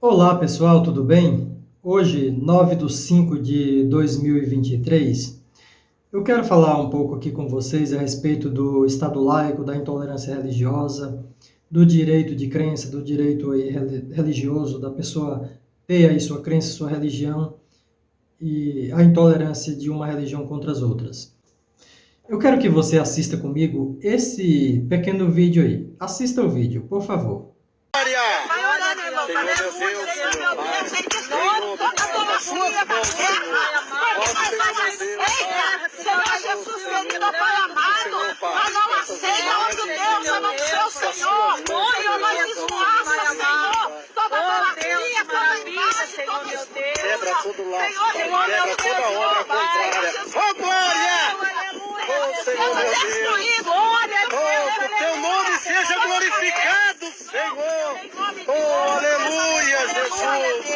Olá pessoal, tudo bem? Hoje, 9/5/2023, eu quero falar um pouco aqui com vocês a respeito do Estado laico, da intolerância religiosa, do direito de crença, do direito aí religioso, da pessoa ter aí sua crença, sua religião e a intolerância de uma religião contra as outras. Eu quero que você assista comigo esse pequeno vídeo aí. Assista o vídeo, por favor. Vai orando, irmão. Senhor, meu Deus, Senhor, meu Deus, em nome toda teologia, Senhor Jesus querido, Pai amado, a nova ceia, ó Deus, chamamos o seu Senhor, Senhor, nós esmoaça, Senhor, toda idolatria, toda imagem, todo espírito, Quebra todo laço, Senhor, quebra toda obra contrária. Ó glória! Ó Senhor, meu Deus! Oh, que o teu nome seja glorificado, Senhor! Oh, aleluia, Jesus!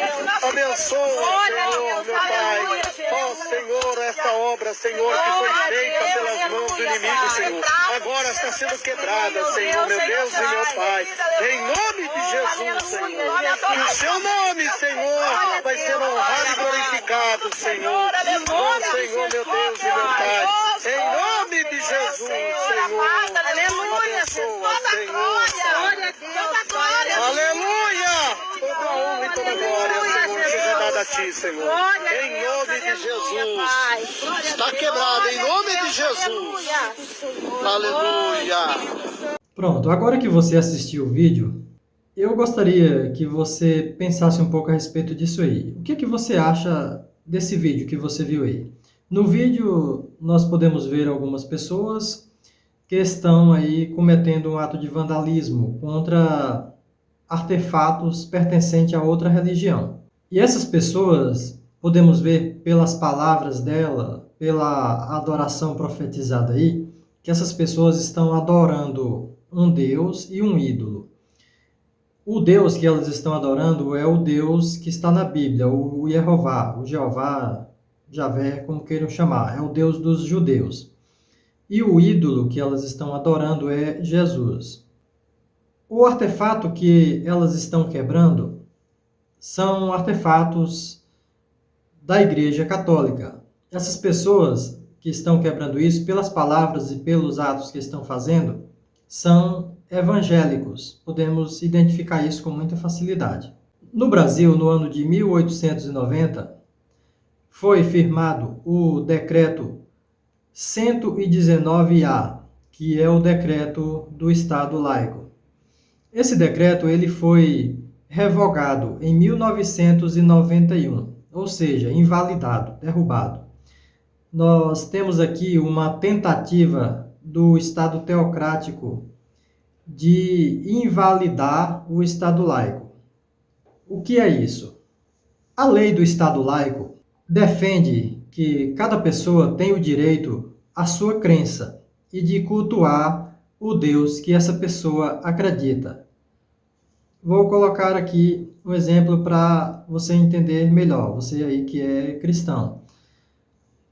Abençoa, Senhor, meu Pai! Ó Senhor, esta obra, Senhor, que foi feita pelas mãos do inimigo, Senhor, agora está sendo quebrada, Senhor, meu Deus e meu Pai! Em nome de Jesus, Senhor! Que o seu nome, Senhor, vai ser honrado e glorificado, Senhor! Ó Senhor, meu Deus e meu Pai! Em nome de Jesus, Senhor! Aleluia, toda glória, toda glória, Aleluia! Toda honra e toda glória, Senhor, seja dada a ti, Senhor. Em nome de Jesus. Está quebrado, em nome de Jesus. Aleluia! Pronto, agora que você assistiu o vídeo, eu gostaria que você pensasse um pouco a respeito disso aí. O que é que você acha desse vídeo que você viu aí? No vídeo, nós podemos ver algumas pessoas que estão aí cometendo um ato de vandalismo contra artefatos pertencentes a outra religião. E essas pessoas, podemos ver pelas palavras dela, pela adoração profetizada aí, que essas pessoas estão adorando um Deus e um ídolo. O Deus que elas estão adorando é o Deus que está na Bíblia, o Jeová, o Jeová, Javé, como queiram chamar, é o Deus dos judeus. E o ídolo que elas estão adorando é Jesus. O artefato que elas estão quebrando são artefatos da Igreja Católica. Essas pessoas que estão quebrando isso, pelas palavras e pelos atos que estão fazendo, são evangélicos. Podemos identificar isso com muita facilidade. No Brasil, no ano de 1890, foi firmado o decreto 119A, que é o decreto do Estado laico. Esse decreto ele foi revogado em 1991, ou seja, invalidado, derrubado. Nós temos aqui uma tentativa do Estado teocrático de invalidar o Estado laico. O que é isso? A lei do Estado laico defende que cada pessoa tem o direito à sua crença e de cultuar o Deus que essa pessoa acredita. Vou colocar aqui um exemplo para você entender melhor, você aí que é cristão.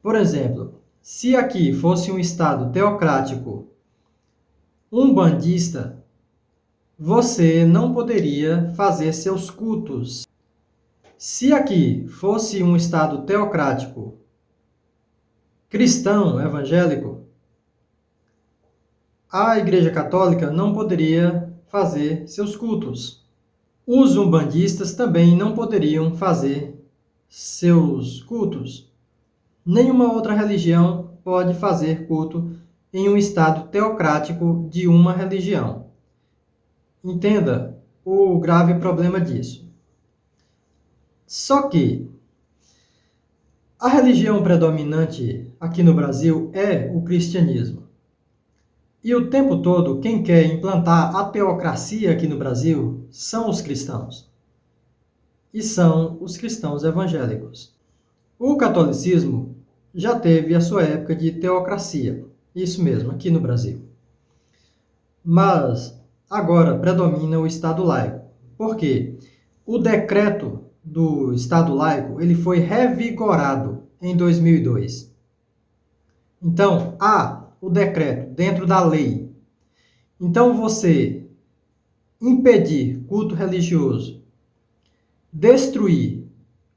Por exemplo, se aqui fosse um Estado teocrático umbandista, você não poderia fazer seus cultos. Se aqui fosse um Estado teocrático cristão, evangélico, a Igreja Católica não poderia fazer seus cultos. Os umbandistas também não poderiam fazer seus cultos. Nenhuma outra religião pode fazer culto em um estado teocrático de uma religião. Entenda o grave problema disso. Só que a religião predominante aqui no Brasil é o cristianismo. E o tempo todo, quem quer implantar a teocracia aqui no Brasil são os cristãos. E são os cristãos evangélicos. O catolicismo já teve a sua época de teocracia. Isso mesmo, aqui no Brasil. Mas agora predomina o Estado laico. Por quê? O decreto do Estado laico ele foi revigorado em 2002. Então, há o decreto dentro da lei. Então, você impedir culto religioso destruir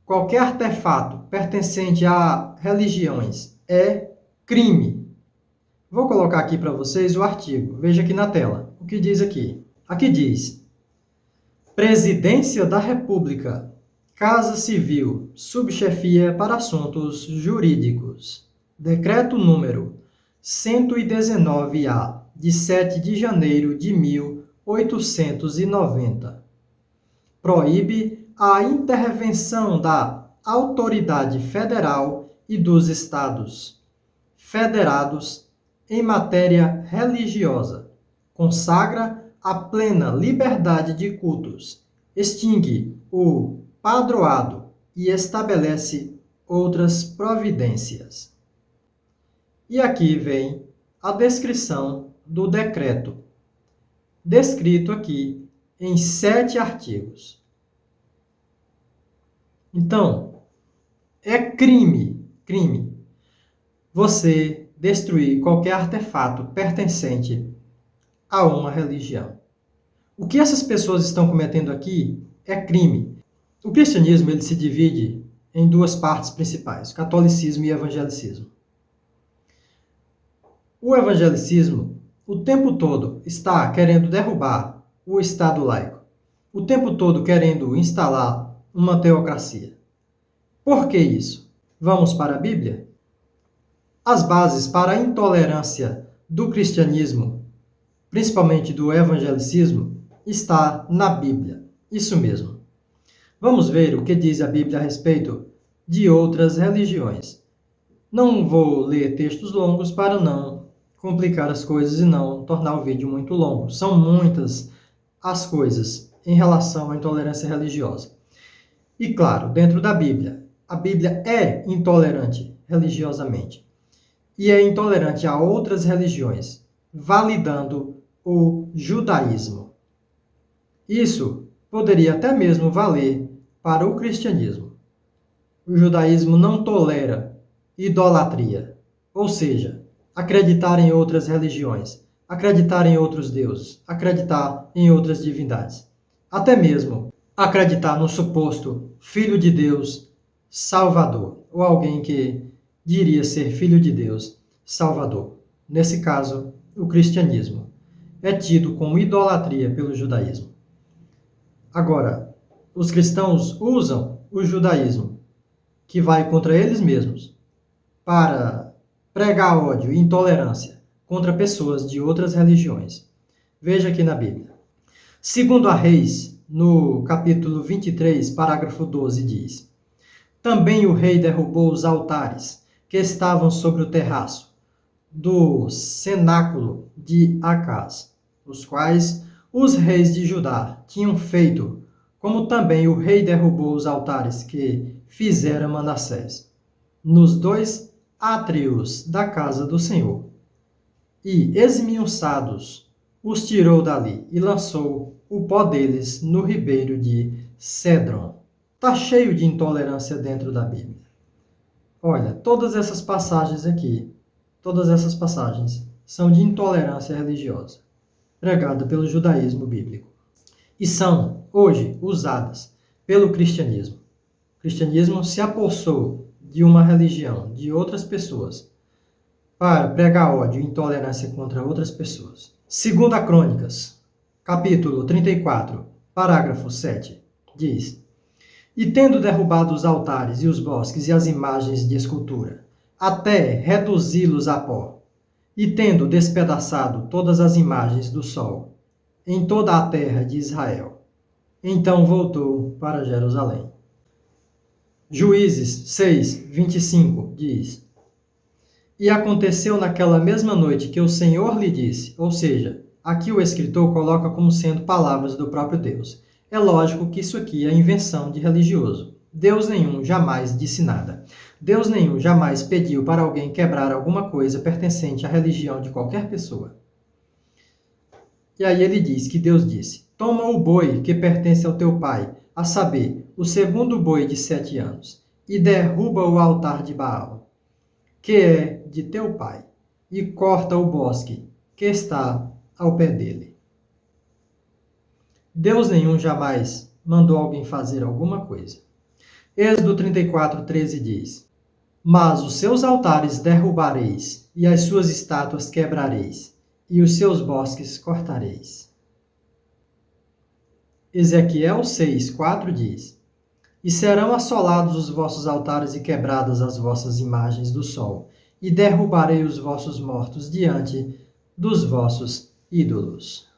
qualquer artefato pertencente a religiões é crime. Vou colocar aqui para vocês o artigo. Veja aqui na tela. O que diz aqui? Aqui diz: Presidência da República, Casa Civil, Subchefia para Assuntos Jurídicos. Decreto número 119-A, de 7 de janeiro de 1890. Proíbe a intervenção da autoridade federal e dos estados federados em matéria religiosa. Consagra a plena liberdade de cultos. Extingue o padroado e estabelece outras providências. E aqui vem a descrição do decreto, descrito aqui em 7 artigos. Então, é crime você destruir qualquer artefato pertencente a uma religião. O que essas pessoas estão cometendo aqui é crime. O cristianismo ele se divide em 2 partes principais, catolicismo e evangelicismo. O evangelicismo, o tempo todo, está querendo derrubar o Estado laico. O tempo todo querendo instalar uma teocracia. Por que isso? Vamos para a Bíblia? As bases para a intolerância do cristianismo, principalmente do evangelicismo, está na Bíblia. Isso mesmo. Vamos ver o que diz a Bíblia a respeito de outras religiões. Não vou ler textos longos para não complicar as coisas e não tornar o vídeo muito longo. São muitas as coisas em relação à intolerância religiosa. E claro, dentro da Bíblia, a Bíblia é intolerante religiosamente e é intolerante a outras religiões, validando o judaísmo. Isso poderia até mesmo valer para o cristianismo. O judaísmo não tolera idolatria, ou seja, acreditar em outras religiões, acreditar em outros deuses, acreditar em outras divindades. Até mesmo acreditar no suposto Filho de Deus Salvador, ou alguém que diria ser Filho de Deus Salvador. Nesse caso, o cristianismo é tido como idolatria pelo judaísmo. Agora, os cristãos usam o judaísmo, que vai contra eles mesmos, para pregar ódio e intolerância contra pessoas de outras religiões. Veja aqui na Bíblia. Segundo a Reis, no capítulo 23, parágrafo 12, diz: Também o rei derrubou os altares que estavam sobre o terraço do cenáculo de Acaz, os quais os reis de Judá tinham feito, como também o rei derrubou os altares que fizera Manassés, nos 2 átrios da casa do Senhor. E, esmiuçados, os tirou dali e lançou o pó deles no ribeiro de Cédron. Está cheio de intolerância dentro da Bíblia. Olha, todas essas passagens aqui, todas essas passagens são de intolerância religiosa, pregada pelo judaísmo bíblico. E são, hoje, usadas pelo cristianismo. O cristianismo se apossou de uma religião, de outras pessoas, para pregar ódio e intolerância contra outras pessoas. Segunda Crônicas, capítulo 34, parágrafo 7, diz: E tendo derrubado os altares e os bosques e as imagens de escultura, até reduzi-los a pó, e tendo despedaçado todas as imagens do sol, em toda a terra de Israel, então voltou para Jerusalém. Juízes 6, 25 diz: E aconteceu naquela mesma noite que o Senhor lhe disse, ou seja, aqui o escritor coloca como sendo palavras do próprio Deus. É lógico que isso aqui é invenção de religioso. Deus nenhum jamais disse nada. Deus nenhum jamais pediu para alguém quebrar alguma coisa pertencente à religião de qualquer pessoa. E aí ele diz que Deus disse: Toma o boi que pertence ao teu pai, a saber, o segundo boi de 7 anos, e derruba o altar de Baal, que é de teu pai, e corta o bosque que está ao pé dele. Deus nenhum jamais mandou alguém fazer alguma coisa. Êxodo 34:13 diz: Mas os seus altares derrubareis, e as suas estátuas quebrareis, e os seus bosques cortareis. Ezequiel 6:4 diz: E serão assolados os vossos altares e quebradas as vossas imagens do sol, e derrubarei os vossos mortos diante dos vossos ídolos.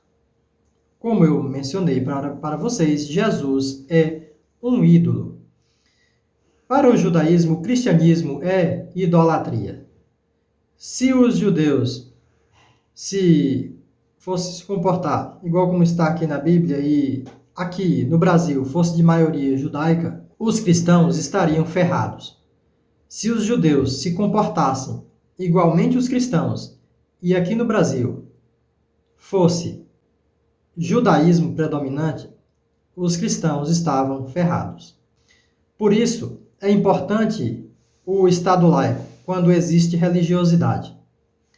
Como eu mencionei para vocês, Jesus é um ídolo. Para o judaísmo, o cristianismo é idolatria. Se os judeus fossem se comportar igual como está aqui na Bíblia e aqui no Brasil fosse de maioria judaica, os cristãos estariam ferrados. Se os judeus se comportassem igualmente os cristãos e aqui no Brasil fosse judaísmo predominante, os cristãos estavam ferrados. Por isso, é importante o Estado laico quando existe religiosidade.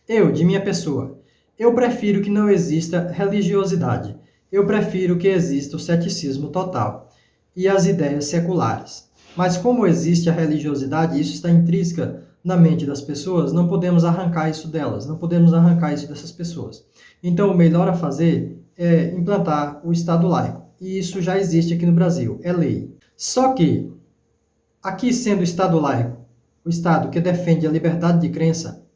De minha pessoa, eu prefiro que não exista religiosidade. Eu prefiro que exista o ceticismo total e as ideias seculares. Mas como existe a religiosidade, isso está intrínseca na mente das pessoas, não podemos arrancar isso delas, não podemos arrancar isso dessas pessoas. Então, o melhor a fazer é implantar o Estado laico. E isso já existe aqui no Brasil, é lei. Só que, aqui sendo o Estado laico, o Estado que defende a liberdade de crença,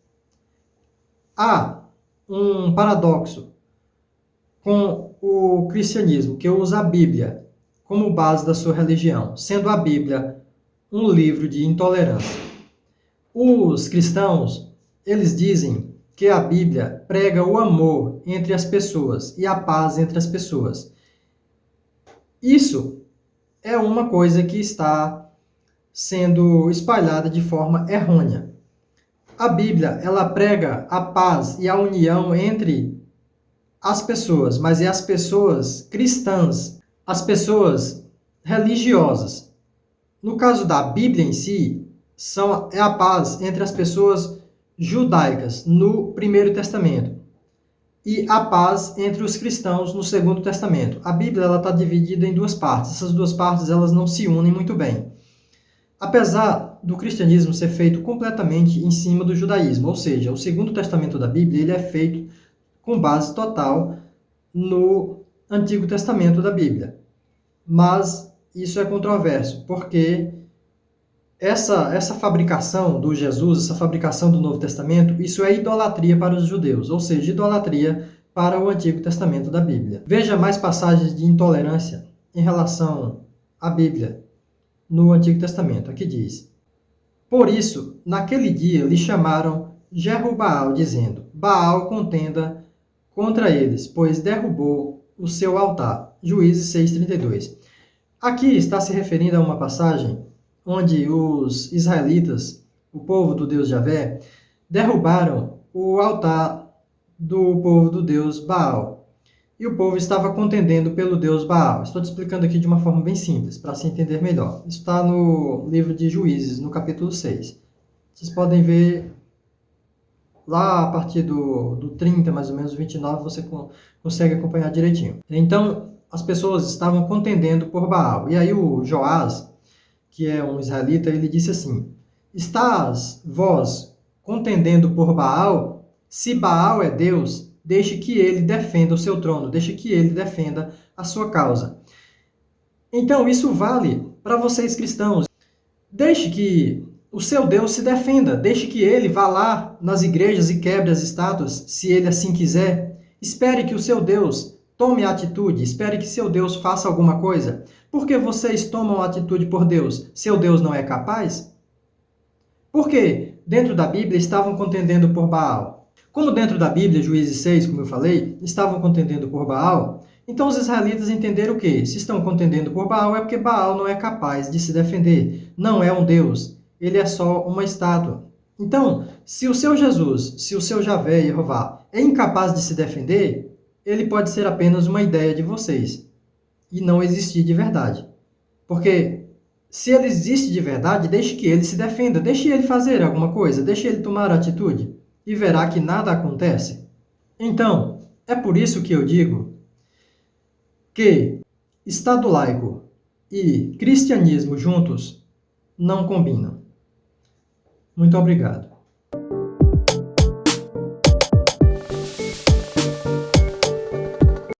há um paradoxo com o cristianismo, que usa a Bíblia como base da sua religião, sendo a Bíblia um livro de intolerância. Os cristãos, eles dizem que a Bíblia prega o amor entre as pessoas e a paz entre as pessoas. Isso é uma coisa que está sendo espalhada de forma errônea. A Bíblia, ela prega a paz e a união entre as pessoas, mas é as pessoas cristãs, as pessoas religiosas. No caso da Bíblia em si, é a paz entre as pessoas judaicas no Primeiro Testamento e a paz entre os cristãos no Segundo Testamento. A Bíblia está dividida em duas partes. Essas duas partes elas não se unem muito bem. Apesar do cristianismo ser feito completamente em cima do judaísmo, ou seja, o Segundo Testamento da Bíblia ele é feito com base total no Antigo Testamento da Bíblia. Mas isso é controverso, porque essa fabricação do Jesus, essa fabricação do Novo Testamento, isso é idolatria para os judeus, ou seja, idolatria para o Antigo Testamento da Bíblia. Veja mais passagens de intolerância em relação à Bíblia no Antigo Testamento. Aqui diz: Por isso, naquele dia lhe chamaram Jerubaal, dizendo: Baal contenda contra eles, pois derrubou o seu altar. Juízes 6:32. Aqui está se referindo a uma passagem onde os israelitas, o povo do Deus Javé, derrubaram o altar do povo do Deus Baal. E o povo estava contendendo pelo Deus Baal. Estou te explicando aqui de uma forma bem simples, para se entender melhor. Isso está no livro de Juízes, no capítulo 6. Vocês podem ver lá a partir do 30, mais ou menos, 29, você consegue acompanhar direitinho. Então, as pessoas estavam contendendo por Baal. E aí o Joás, que é um israelita, ele disse assim: Estás vós contendendo por Baal? Se Baal é Deus, deixe que ele defenda o seu trono, deixe que ele defenda a sua causa. Então, isso vale para vocês cristãos. Deixe que o seu Deus se defenda, deixe que ele vá lá nas igrejas e quebre as estátuas, se ele assim quiser. Espere que o seu Deus tome atitude, espere que seu Deus faça alguma coisa. Por que vocês tomam atitude por Deus? Seu Deus não é capaz? Por que dentro da Bíblia estavam contendendo por Baal? Como dentro da Bíblia, Juízes 6, como eu falei, estavam contendendo por Baal, então os israelitas entenderam o quê? Se estão contendendo por Baal é porque Baal não é capaz de se defender. Não é um Deus, ele é só uma estátua. Então, se o seu Jesus, se o seu Javé, Jeová, é incapaz de se defender, ele pode ser apenas uma ideia de vocês e não existir de verdade. Porque se ele existe de verdade, deixe que ele se defenda, deixe ele fazer alguma coisa, deixe ele tomar atitude e verá que nada acontece. Então, é por isso que eu digo que Estado laico e cristianismo juntos não combinam. Muito obrigado.